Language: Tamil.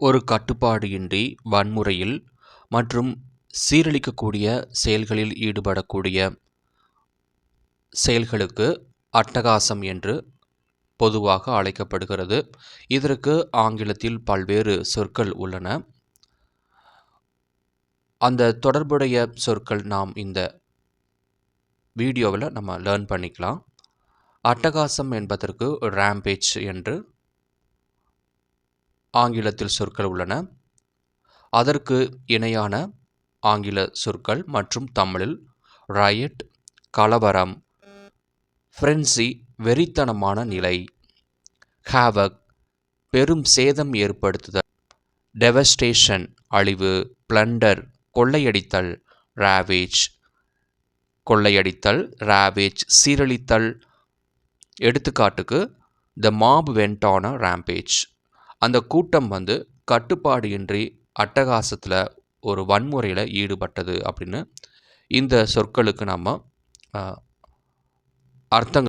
ஒரு கட்டுப்பாடு இன்றி வன்முறையில் மற்றும் சீரழிக்கக்கூடிய செயல்களில் ஈடுபடக்கூடிய செயல்களுக்கு அட்டகாசம் என்று பொதுவாக அழைக்கப்படுகிறது. இதற்கு ஆங்கிலத்தில் பல்வேறு சொற்கள் உள்ளன. அந்த தொடர்புடைய சொற்கள் நாம் இந்த வீடியோவில் நம்ம லேர்ன் பண்ணிக்கலாம். அட்டகாசம் என்பதற்கு ரேம்பேஜ் என்று ஆங்கிலத்தில் சொற்கள் உள்ளன. அதற்கு இணையான ஆங்கில சொற்கள் மற்றும் தமிழில் ராயட், கலவரம், ஃப்ரென்சி, வெறித்தனமான நிலை, ஹேவக், பெரும் சேதம் ஏற்படுத்துதல், டெவஸ்டேஷன், அழிவு, பிளண்டர், கொள்ளையடித்தல், ராவேஜ், கொள்ளையடித்தல், ராவேஜ், சீரழித்தல். எடுத்துக்காட்டுக்கு த mop vent on a rampage. அந்த கூட்டம் கட்டுப்பாடு இன்றி அட்டகாசத்தில் ஒரு வன்முறையில் ஈடுபட்டது அப்படின்னு இந்த சொற்களுக்கு நம்ம அர்த்தங்கள்